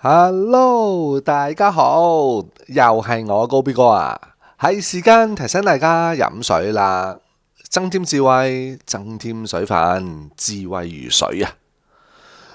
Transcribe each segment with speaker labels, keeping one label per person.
Speaker 1: Hello，大家好，又係我高 B 哥啊！係時間提醒大家飲水啦，增添智慧，增添水分，智慧如水啊！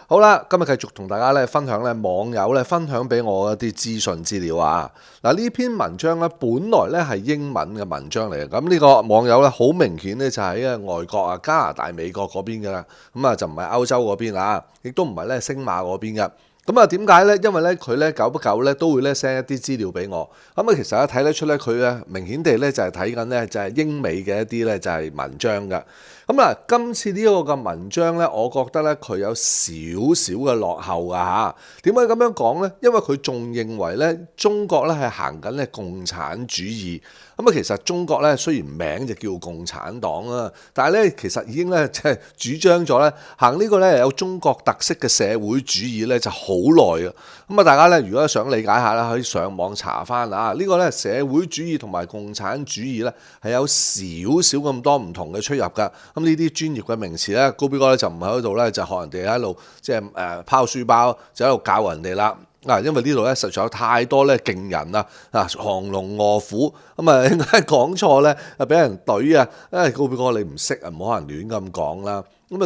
Speaker 1: 好啦，今日繼續同大家分享網友分享俾我一啲資訊資料啊！嗱，呢篇文章本來係英文嘅文章嚟嘅，咁呢個網友好明顯就喺外國啊，加拿大、美國嗰邊嘅啦，咁就唔係歐洲嗰邊啊，亦都唔係星馬嗰邊嘅。咁點解呢？因為佢久不久都會send 一啲資料俾我。咁其實睇得出佢明顯地就係睇緊就係英美嘅一啲就係文章㗎。咁今次呢個嘅文章我覺得佢有少少嘅落後㗎嚇。點解咁樣講呢？因為佢仲認為中國係行緊共產主義。咁其實中國雖然名就叫共產黨啦，但係其實已經即係主張咗行呢個有中國特色嘅社會主義就好耐啊。咁大家如果想理解下可以上網查翻啊。呢個社會主義同埋共產主義係有少少咁多唔同嘅出入㗎。咁呢啲專業嘅名詞高 B 哥就唔喺度就學人哋喺度即係拋書包就喺度教人哋啦。因為呢度實在有太多勁人啦，亢龍臥虎，應該講錯俾人懟啊！高 B 哥你唔識啊，唔可能亂咁講啦。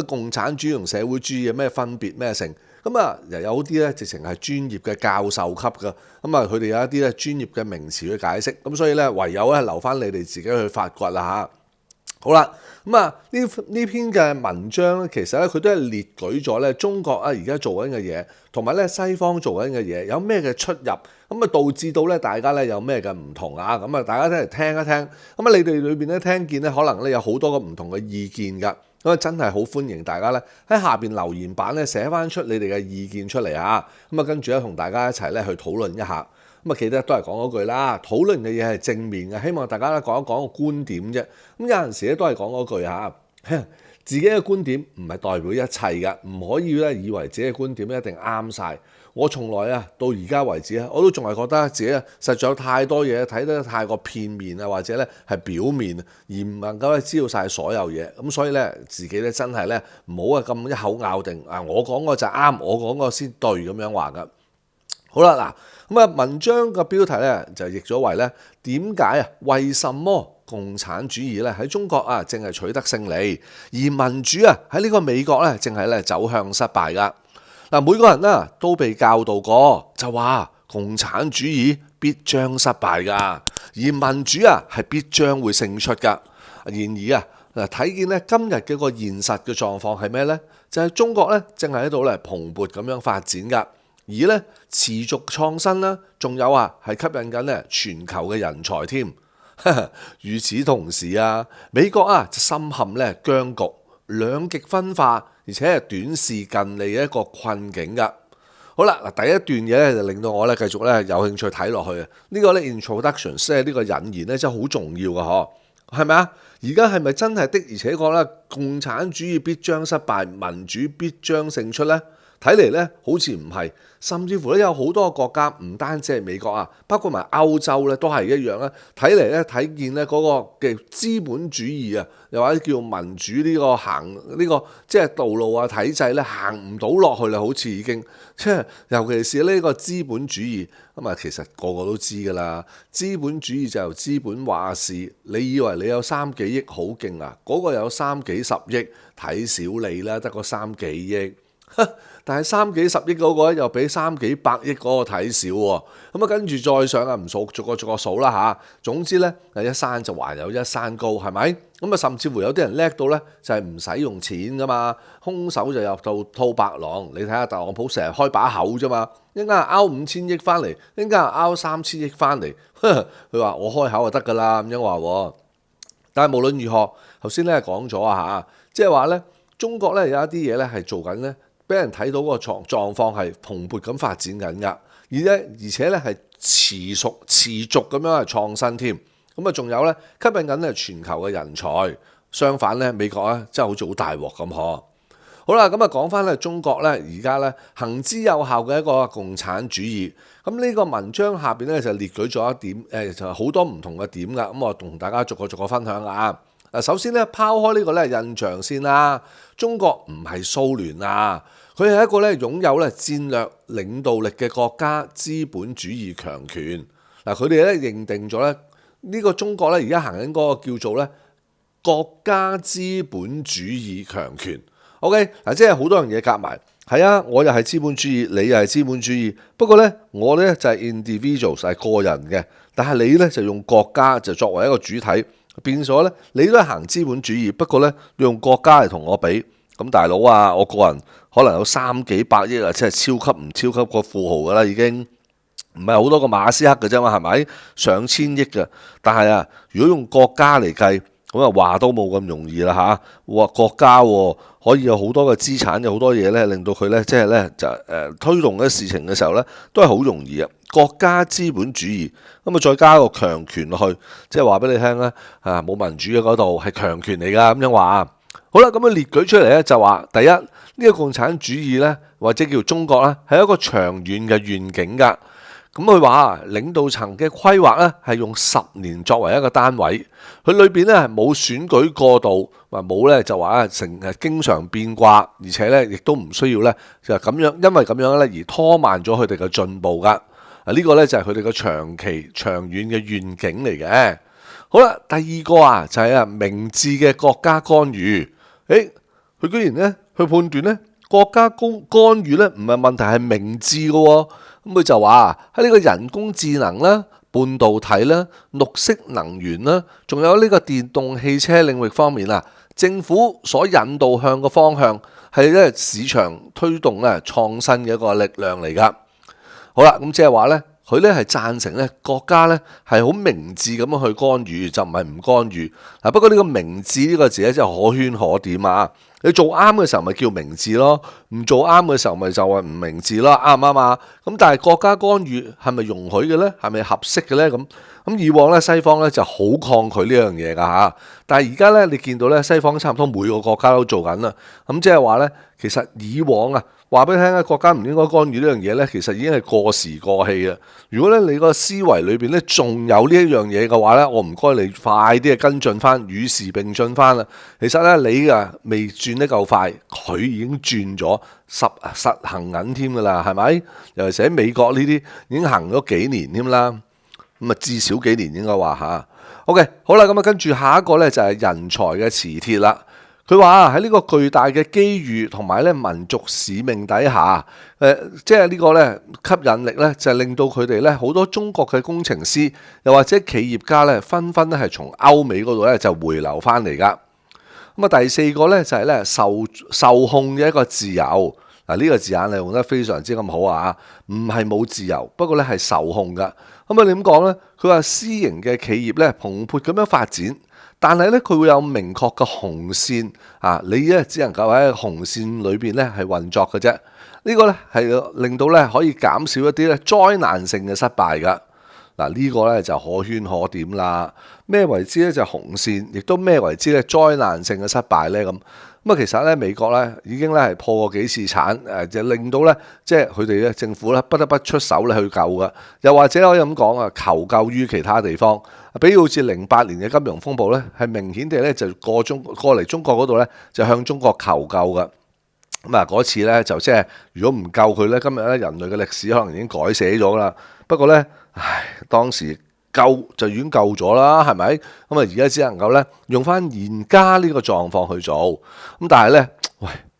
Speaker 1: 共產主義同社會主義有咩分別咩成？又有啲直情係專業嘅教授級㗎，佢哋有一啲專業嘅名詞去解釋，咁所以唯有留翻你哋自己去發掘啦嚇。好啦，呢篇嘅文章其實佢都係列舉咗中國而家做緊嘅嘢，同埋西方做緊嘅嘢有咩嘅出入，咁導致到大家有咩嘅唔同啊？咁大家都嚟聽一聽，咁你哋裏邊聽見可能有好多個唔同嘅意見㗎，咁真係好歡迎大家喺下邊留言板寫翻出你哋嘅意見出嚟啊！咁跟住同大家一齊去討論一下。記得都係講嗰句啦，討論嘅嘢係正面嘅，希望大家講一講個觀點啫。咁有陣時都係講嗰句嚇，自己嘅觀點唔係代表一切嘅，唔可以以為自己嘅觀點一定啱晒。我從來到而家為止我都仲係覺得自己實在有太多嘢睇得太過片面啊，或者係表面，而唔能夠知道晒所有嘢。咁所以自己真係唔好咁一口咬定我講個就啱，我講個先對咁樣話㗎。好啦，嗱文章嘅標題就譯咗為點解為什麼共產主義喺中國正係取得勝利，而民主喺呢個美國正係走向失敗㗎。嗱，每個人都被教導過，就話共產主義必將失敗㗎，而民主係必將會勝出㗎。然而睇見今日嘅個現實嘅狀況係咩呢？就係中國正係喺度蓬勃咁樣發展㗎。而持續創新啦，仲有係吸引緊全球嘅人才添。與此同時美國就深陷僵局，兩極分化，而且係短視近利嘅一個困境㗎。好啦，第一段嘢就令到我繼續有興趣睇落去。呢個introduction 即係呢個引言真係好重要㗎嗬，係咪啊？而家係咪真係的而且確共產主義必將失敗，民主必將勝出呢？睇嚟好似唔係，甚至乎有好多個國家，唔單止係美國包括埋歐洲都係一樣。睇嚟睇見嗰個嘅資本主義又或者叫民主呢個行呢個即係道路體制行唔到落去啦，好似已經即係尤其是呢個資本主義其實個個都知㗎啦。資本主義就由資本話事，你以為你有3幾億好勁啊？嗰個有3幾十億，睇少你啦，得個3幾億。但係3幾十億嗰個又比3幾百億嗰個睇少喎，咁跟住再上唔數逐個數啦嚇。總之一山就還有一山高，係咪？咁甚至乎有啲人叻到就係唔使用錢噶嘛，空手就入到套白狼。你睇下特朗普成日開把口啫嘛，一陣間拗5000億翻嚟，一陣間拗3000億翻嚟，佢話我開口就得噶啦咁樣話。但係無論如何，頭先講咗嚇，即係話中國有一啲嘢係做緊俾人睇到個狀況係蓬勃咁發展緊㗎，而且係持續咁樣係創新添。咁仲有吸引緊全球嘅人才。相反美國真係好似好大鑊咁嗬。好啦，咁講翻中國而家行之有效嘅一個共產主義。咁呢個文章下邊就列舉咗一點，就好多唔同嘅點㗎。咁我同大家逐個分享啊。首先拋開呢個印象先啦，中國唔係蘇聯啊。佢係一個咧擁有咧戰略領導力嘅國家資本主義強權。嗱，佢哋咧認定咗咧呢個中國咧而家行緊嗰個叫做咧國家資本主義強權。OK， 嗱，即係好多樣嘢夾埋。係啊，我又係資本主義，你又係資本主義。不過咧，我咧就係 individual， 係個人嘅，但係你咧就用國家就作為一個主體，變咗咧你都係行資本主義，不過咧用國家嚟同我比。咁大佬啊，我個人可能有3幾百億啊，即係超級唔超級個富豪噶啦，已經唔係好多個馬斯克嘅啫嘛，係咪？上千億嘅，但係啊，如果用國家嚟計，咁啊話都冇咁容易啦嚇。哇，國家可以有好多嘅資產，有好多嘢咧，令到佢咧即係咧就推動嘅事情嘅時候咧，都係好容易嘅。國家資本主義咁啊，再加個強權落去，即係話俾你聽咧啊，冇民主嘅嗰度係強權嚟㗎，咁樣話。好啦，咁樣列舉出嚟咧，就話第一呢個共產主義咧，或者叫中國咧，係一個長遠嘅願景㗎。咁佢話領導層嘅規劃咧係用10年作為一個單位，佢裏邊咧係冇選舉過渡，話冇咧就話成日經常變卦，而且咧亦都唔需要咧就咁樣，因為咁樣咧而拖慢咗佢哋嘅進步㗎。呢個咧就係佢哋嘅長期長遠嘅願景嚟嘅。好啦，第二個啊就係明智嘅國家干預。佢居然咧去判斷咧國家干預咧唔係問題，係明智嘅喎。咁佢就話喺呢個人工智能啦、半導體啦、綠色能源啦，仲有呢個電動汽車領域方面啊，政府所引導向嘅方向係咧市場推動咧創新嘅一個力量嚟㗎。好啦，咁即係話咧，佢咧係贊成咧國家咧係好明智咁樣去干預，就唔係唔干預。嗱，不過呢個明智呢個字咧真係可圈可點啊！你做啱嘅時候咪叫明智咯，唔做啱嘅時候咪就係唔明智咯，啱唔啱啊？咁但係國家干預係咪容許嘅咧？係咪合適嘅咧？咁以往咧西方咧就好抗拒呢樣嘢㗎嚇，但係而家咧你見到咧西方差唔多每個國家都做緊啦。咁即係話咧，其實以往啊話俾你聽咧，國家唔應該干預呢樣嘢咧，其實已經係過時過氣啦。如果咧你個思維裏邊咧仲有呢一樣嘢嘅話咧，我唔該你快啲跟進翻，與時並進翻啦。其實咧你啊未轉得夠快，佢已經轉咗實行緊添㗎啦，係咪？尤其是喺美國呢啲已經行咗幾年添啦。咁啊，至少幾年應該話嚇。OK， 好啦，咁啊，跟住下一個咧就係人才嘅磁鐵啦。佢話喺呢個巨大嘅機遇同埋咧民族使命底下，即係呢個咧吸引力咧就係令到佢哋咧好多中國嘅工程師又或者企業家咧紛紛咧係從歐美嗰度咧就回流翻嚟㗎。咁啊，第四個咧就係咧受控嘅一個自由。嗱，呢個字眼你用得非常之咁好啊！唔係冇自由，不過咧係受控㗎。咁啊，你點講咧？佢話私營嘅企業咧蓬勃咁樣發展，但係咧佢會有明確嘅紅線啊！你咧只能夠喺紅線裏邊咧係運作嘅啫。呢個咧係令到咧可以減少一啲咧災難性嘅失敗㗎。嗱，呢個咧就可圈可點啦。咩為之咧就紅線，亦都咩為之咧災難性嘅失敗咧咁。咁啊，其實咧美國咧已經咧係破過幾次產，就令到咧即係佢哋咧政府咧不得不出手咧去救㗎。又或者可以咁講啊，求救於其他地方。比如好似08年嘅金融風暴咧，係明顯地咧就過嚟中國嗰度咧就向中國求救㗎。咁啊嗰次咧就即係如果唔救佢咧，今日咧人類嘅歷史可能已經改寫咗啦。不過咧，當時救就已經救咗啦，係咪？咁啊而家只能夠咧用翻現家呢個狀況去做。咁但係咧，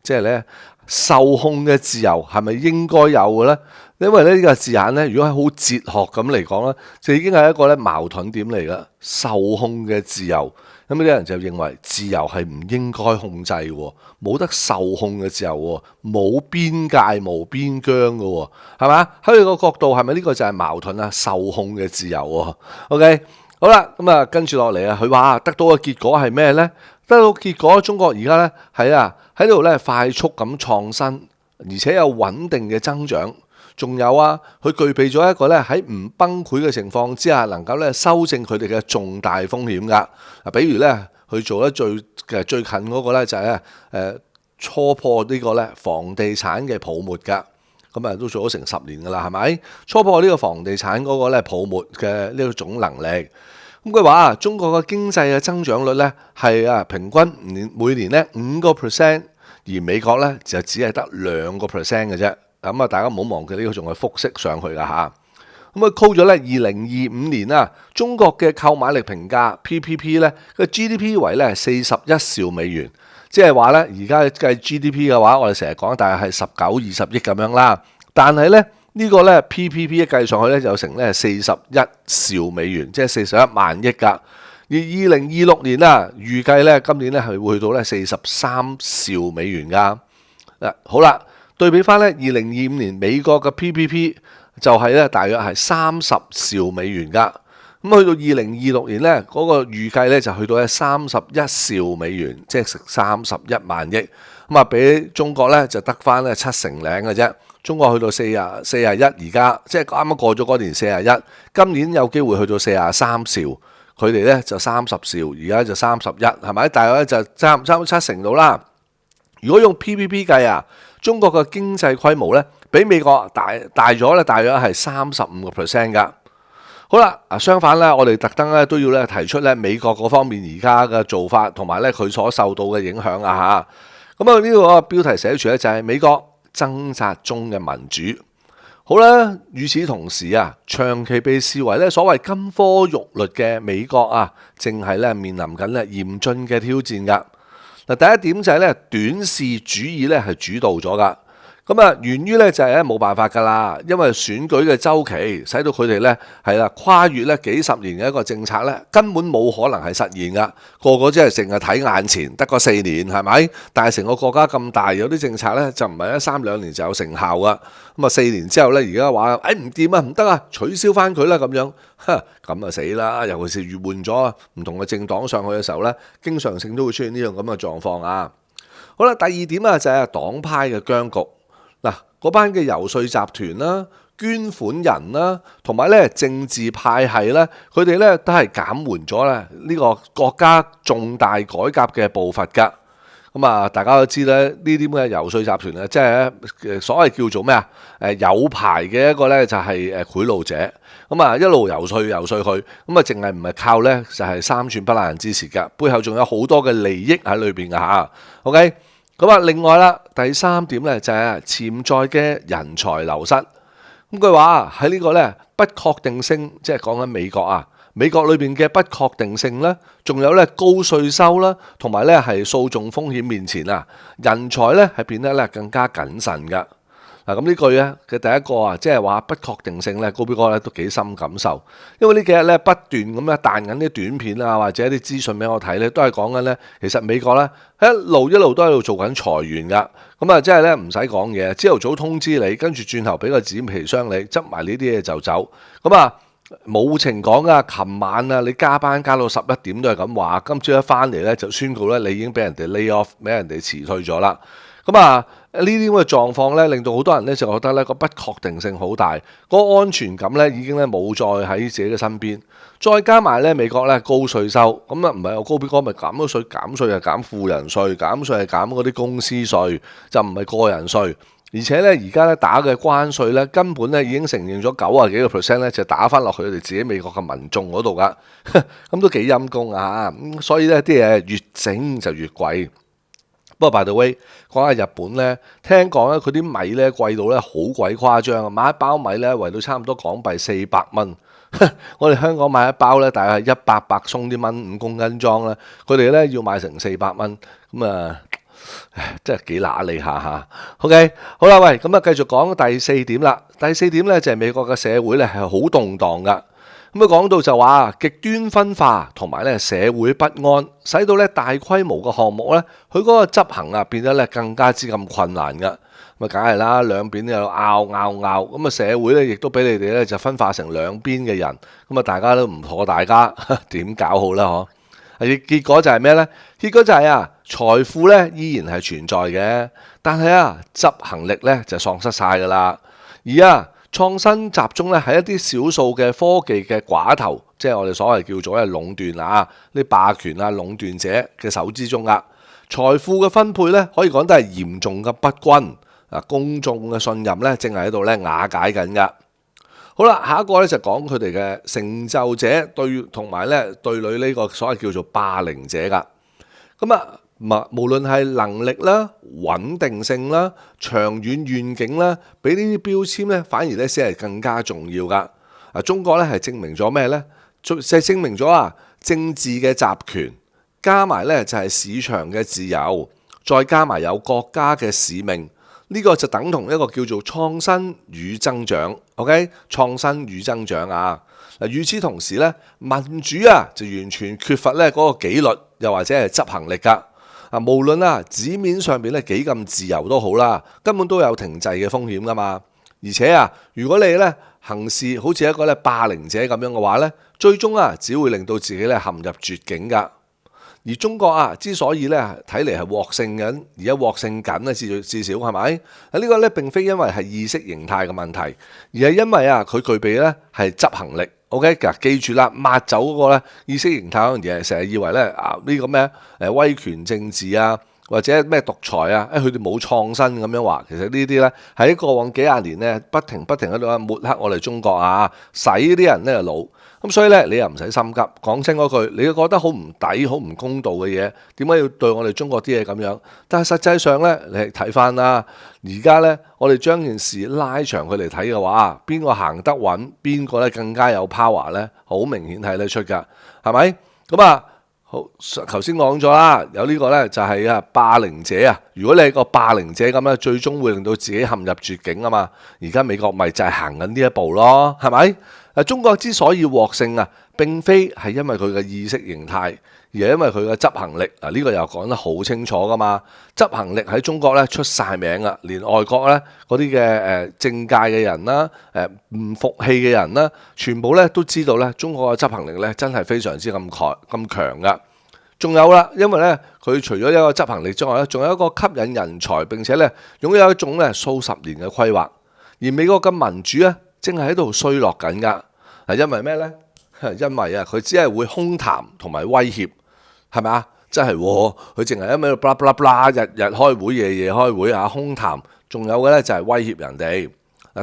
Speaker 1: 即係咧受控嘅自由係咪應該有嘅咧？因為咧呢個字眼咧，如果係好哲學咁嚟講咧，就已經係一個咧矛盾點嚟㗎。受控嘅自由，咁啲人就認為自由係唔應該控制喎，冇得受控嘅自由喎，冇邊界冇邊疆嘅喎，係嘛？喺佢個角度係咪呢個就係矛盾啊？受控嘅自由喎。OK， 好啦，咁啊跟住落嚟啊，佢話得到嘅結果係咩咧？得到結果，中國而家咧喺度咧快速咁創新，而且有穩定嘅增長。仲有啊，佢具備咗一個咧喺唔崩潰嘅情況之下，能夠咧修正佢哋嘅重大風險㗎。比如咧，佢做得最近嗰個咧就係初破呢個咧房地產嘅泡沫㗎。咁啊都做咗成10年㗎啦，係咪？初破呢個房地產嗰個咧泡沫嘅呢一種能力。咁佢話中國嘅經濟嘅增長率咧係平均每年咧5%，而美國咧就只係得2% 嘅啫。咁啊，大家唔好忘記呢個仲係複息上去㗎嚇。咁啊，call 咗咧2025年啊，中國嘅購買力評價 PPP 咧個 GDP 為咧41兆美元，即係話咧而家計 GDP 嘅話，我哋成日講大概係19、20億咁樣啦。但係咧呢個咧 PPP 一計上去咧就成咧41兆美元，即係41萬億㗎。而2026年啊，預計咧今年咧係會去到咧43兆美元㗎。好啦，對比翻咧2025年美國嘅 PPP 就係咧大約係30兆美元㗎。咁去到2026年咧嗰個預計咧就去到咧31兆美元，即係成31萬億。咁啊，比中國咧就得翻咧70零嘅啫。中國去到41，而家即係啱啱過咗嗰年41，今年有機會去到43兆。佢哋咧就30兆，而家就31，係咪？大約咧就差唔多70%到啦。如果用 PPP 計啊，中國嘅經濟規模咧比美國大咗咧，大約係35% 㗎。好啦，相反咧，我哋特登咧都要咧提出咧美國嗰方面而家嘅做法，同埋咧佢所受到嘅影響啊嚇。咁啊呢個標題寫住咧就係美國掙扎中嘅民主。好啦，與此同時啊，長期被視為咧所謂金科玉律嘅美國啊，正係咧面臨緊咧嚴峻嘅挑戰㗎。嗱，第一點就係咧短視主義咧係主導咗㗎。咁啊，源於咧就係咧冇辦法㗎啦，因為選舉嘅週期使到佢哋咧係啦跨越咧幾十年嘅一個政策咧，根本冇可能係實現㗎。個個只係淨係睇眼前，得個4年係咪？但係成個國家咁大，有啲政策咧就唔係3、2年就有成效㗎。咁啊4年之後咧，而家話唔掂啊，唔得啊，取消翻佢啦咁樣，咁啊死啦！尤其是越換咗唔同嘅政黨上去嘅時候咧，經常性都會出現呢樣咁嘅狀況啊。好啦，第二點啊就係黨派嘅僵局。嗱，嗰班嘅游說集團啦、捐款人啦，同埋咧政治派系咧，佢哋咧都係減緩咗咧呢個國家重大改革嘅步伐㗎。咁啊，大家都知咧，呢啲咁嘅游說集團啊，即係所謂叫做咩啊？有牌嘅一個咧就係賄賂者。咁啊，一路游說佢，咁啊，淨係唔係靠咧就係3寸不爛人支持㗎，背後仲有好多嘅利益喺裏邊㗎嚇。OK。咁啊，另外啦，第三點咧就係潛在嘅人才流失。咁佢話喺呢個咧不確定性，即係講緊美國啊，美國裏邊嘅不確定性咧，仲有咧高稅收啦，同埋咧係訴訟風險面前啊，人才咧係變得咧更加謹慎㗎。嗱，咁呢句咧嘅第一個啊，即係話不確定性咧，高比哥咧都幾深感受，因為呢幾日咧不斷咁樣彈緊啲短片啊，或者啲資訊俾我睇咧，都係講緊咧，其實美國咧一路都喺度做緊裁員㗎，咁啊，即係咧唔使講嘢，朝頭早通知你，跟住轉頭俾個紙皮箱你，執埋呢啲嘢就走，咁啊冇情講㗎，琴晚啊你加班加到11點都係咁話，今朝一翻嚟咧就宣告咧你已經俾人哋 lay off，俾人哋辭退咗啦。咁啊，呢啲咁嘅狀況咧，令到好多人咧就覺得咧個不確定性好大，個安全感咧已經咧冇再喺自己嘅身邊。再加埋咧美國咧高稅收，咁啊唔係我高比哥咪減咗稅，減稅係減富人稅，減稅係減嗰啲公司稅，就唔係個人稅。而且咧而家咧打嘅關稅咧根本咧已經承認咗90幾個%咧，就打翻落去佢哋自己美國嘅民眾嗰度噶，咁都幾陰功啊！所以咧啲嘢越整就越貴。不過 by the way， 講下日本咧，聽講咧佢啲米咧貴到咧好鬼誇張啊！買一包米咧圍到差唔多港幣400蚊，我哋香港買一包咧大概係100百鬆啲蚊5公斤裝咧，佢哋咧要買成400蚊，咁啊，真係幾揦你下嚇。OK， 好啦，喂，咁啊繼續講第4點啦。第4點咧就係美國嘅社會咧係好動盪噶。咁啊講到就話極端分化同埋咧社會不安，使到咧大規模嘅項目咧，佢嗰個執行啊變得咧更加之咁困難噶。咁啊梗係啦，兩邊都有拗，咁啊社會咧亦都俾你哋咧就分化成兩邊嘅人，咁啊大家都唔妥，大家點搞好啦？嗬？結果就係咩咧？結果就係啊財富咧依然係存在嘅，但係啊執行力咧就喪失晒噶啦，而啊創新集中咧喺一啲少數嘅科技嘅寡頭，即係我哋所謂叫做咧壟斷啊，啲霸權啊壟斷者嘅手之中啊，財富嘅分配咧可以講都係嚴重嘅不均啊，公眾嘅信任咧正係喺度咧瓦解緊噶。好啦，下一個咧就講佢哋嘅成就者對同埋咧對壘呢個所謂叫做霸凌者噶。咁啊無論係能力啦、穩定性啦、長遠願景啦，比呢啲標籤咧，反而咧先係更加重要噶。中國咧係證明咗咩呢？就係證明咗政治嘅集權，加埋咧就係市場嘅自由，再加埋有國家嘅使命，呢個就等同一個叫做創新與增長。OK， 創新與增長啊！嗱，與此同時咧，民主就完全缺乏咧嗰個紀律，又或者係執行力噶。無論紙面上邊咧幾咁自由都好啦，根本都有停滯嘅風險噶嘛。而且如果你咧行事好似一個咧霸凌者咁樣嘅話咧，最終只會令到自己咧陷入絕境噶。而中國之所以咧睇嚟係獲勝緊，而家獲勝緊咧，至少係咪？呢個咧並非因為係意識形態嘅問題，而係因為佢具備咧係執行力。OK， 記住啦，抹走嗰個咧意識形態嗰樣嘢，成日以為咧呢個咩威權政治或者咩獨裁佢哋冇創新咁樣話，其實呢啲咧喺過往幾廿年咧不停喺度抹黑我哋中國洗啲人咧腦。咁所以咧你又唔使心急，講清嗰句，你覺得好唔抵、好唔公道嘅嘢，點解要對我哋中國啲嘢咁樣？但係實際上咧，你睇翻啦，而家咧我哋將件事拉長佢嚟睇嘅話，邊個行得穩，邊個咧更加有 power 咧，好明顯睇得出㗎，係咪？咁好，頭先講咗啦，有呢個咧就係霸凌者如果你係個霸凌者咁咧，最終會令到自己陷入絕境啊嘛。而家美國咪就係行緊呢一步咯，係咪？中國之所以獲勝並非係因為佢嘅意識形態，而係因為佢嘅執行力。呢個又講得好清楚噶嘛。執行力喺中國咧出晒名連外國咧嗰啲嘅政界嘅人啦，唔服氣嘅人啦，全部咧都知道咧中國嘅執行力咧真係非常之咁強噶。仲有啦，因為咧佢除咗一個執行力之外咧，仲有一個吸引人才，並且咧擁有一種咧數十年嘅規劃。而美國嘅民主正係喺度衰落緊噶。因為咩呢？因為佢只係會空談同埋威脅，係咪啊？真係佢淨係因為blah blah blah日日開會，夜夜開會空談。仲有嘅咧就係威脅人哋。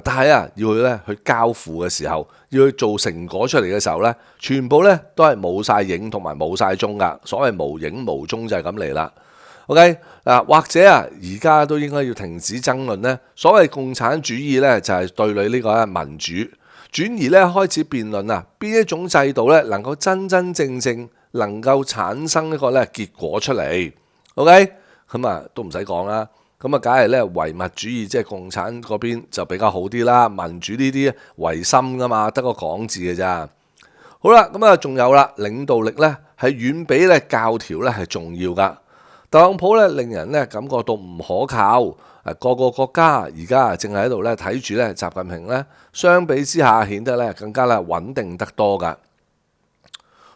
Speaker 1: 但係要佢咧去交付嘅時候，要去做成果出嚟嘅時候咧，全部咧都係冇晒影同埋冇晒蹤噶。所謂無影無蹤就係咁嚟啦。OK 或者而家都應該要停止爭論咧。所謂共產主義咧就係對你呢個民主。轉而咧開始辯論邊一種制度咧能夠真真正正能夠產生一個咧結果出嚟。OK， 咁都唔使講啦。咁梗係咧唯物主義，即係共產嗰邊就比較好啲啦。民主呢啲唯心噶嘛，得個講字嘅咋。好啦，咁仲有啦，領導力咧係遠比咧教條咧係重要噶。特朗普咧令人咧感覺到唔可靠。個個國家而家淨係喺度咧睇住咧習近平咧，相比之下顯得咧更加咧穩定得多噶。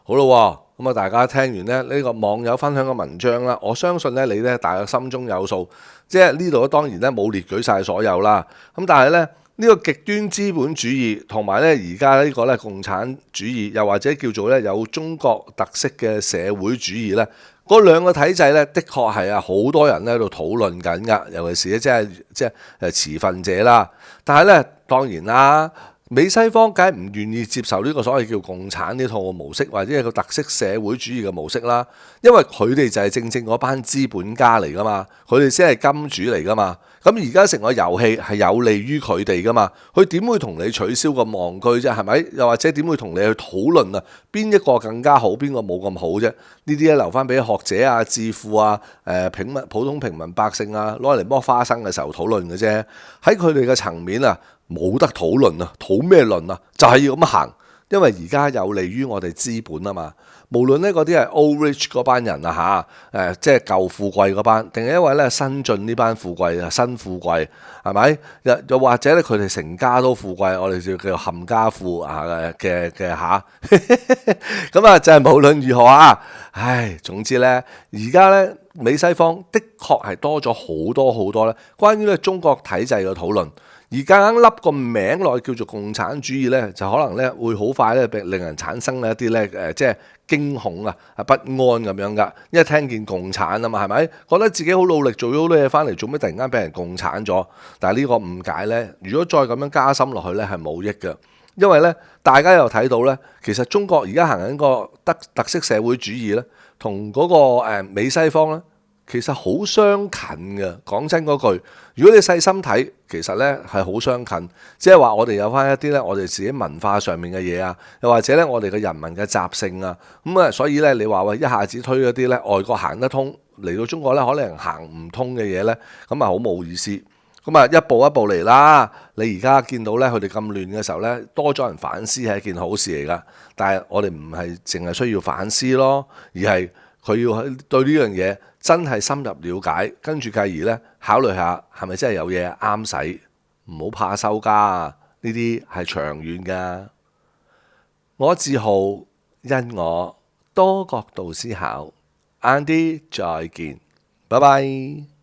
Speaker 1: 好咯，咁大家聽完咧呢個網友分享嘅文章啦，我相信咧你咧大約心中有數，即係呢度當然咧冇列舉晒所有啦。咁但係咧呢個極端資本主義同埋咧而家呢個咧共產主義，又或者叫做咧有中國特色嘅社會主義咧。嗰兩個體制咧，的確係好多人喺度討論緊噶，尤其是即係持份者啦。但係咧，當然啦，美西方梗係唔願意接受呢個所謂叫共產呢套模式，或者係個特色社會主義嘅模式啦。因為佢哋就係正正嗰班資本家嚟噶嘛，佢哋先係金主嚟噶嘛。咁而家成個遊戲係有利於佢哋噶嘛，佢點會同你取消個戇居啫？係咪？又或者點會同你去討論邊一個更加好，邊個冇咁好啫？呢啲咧留翻俾學者智庫普通平民百姓攞嚟剝花生嘅時候討論嘅啫。喺佢哋嘅層面冇得討論討咩論就係要咁行，因為而家有利於我哋資本啊嘛。無論呢嗰啲係 old rich 嗰班人即係舊富貴嗰班，定係因為咧新進呢班富貴新富貴係咪？又或者咧佢哋成家都富貴，我哋就叫冚家富嘅嚇。咁就係無論如何總之咧，而家咧美西方的確係多咗好多咧關於咧中國體制嘅討論。而夾硬笠個名落去叫做共產主義咧，就可能咧會好快咧令人產生一啲咧即係驚恐不安咁樣噶。因為聽見共產啊嘛，係咪覺得自己好努力做咗好多嘢翻嚟，做咩突然間俾人共產咗？但係呢個誤解咧，如果再咁樣加深落去咧，係冇益嘅。因為咧大家又睇到咧，其實中國而家行緊個特色社會主義咧，同嗰個美西方咧其實好相近嘅。講真嗰句，如果你細心睇，其實呢係好相近，即係話我哋有翻一啲呢，我哋自己文化上面嘅嘢啊，又或者呢，我哋嘅人民嘅習性啊，咁啊，所以呢，你話喂一下子推嗰啲呢，外國行得通，嚟到中國呢，可能行唔通嘅嘢呢，咁啊好冇意思。咁啊，一步一步嚟啦。你而家見到呢，佢哋咁亂嘅時候呢，多咗人反思係一件好事嚟噶。但係我哋唔係淨係需要反思咯，而係佢要對呢樣嘢真係深入了解，跟住繼而呢，考慮下係咪真係有嘢啱使，唔好怕收家啊！呢啲係長遠噶。我自豪，因我多角度思考。晏啲再見，拜拜。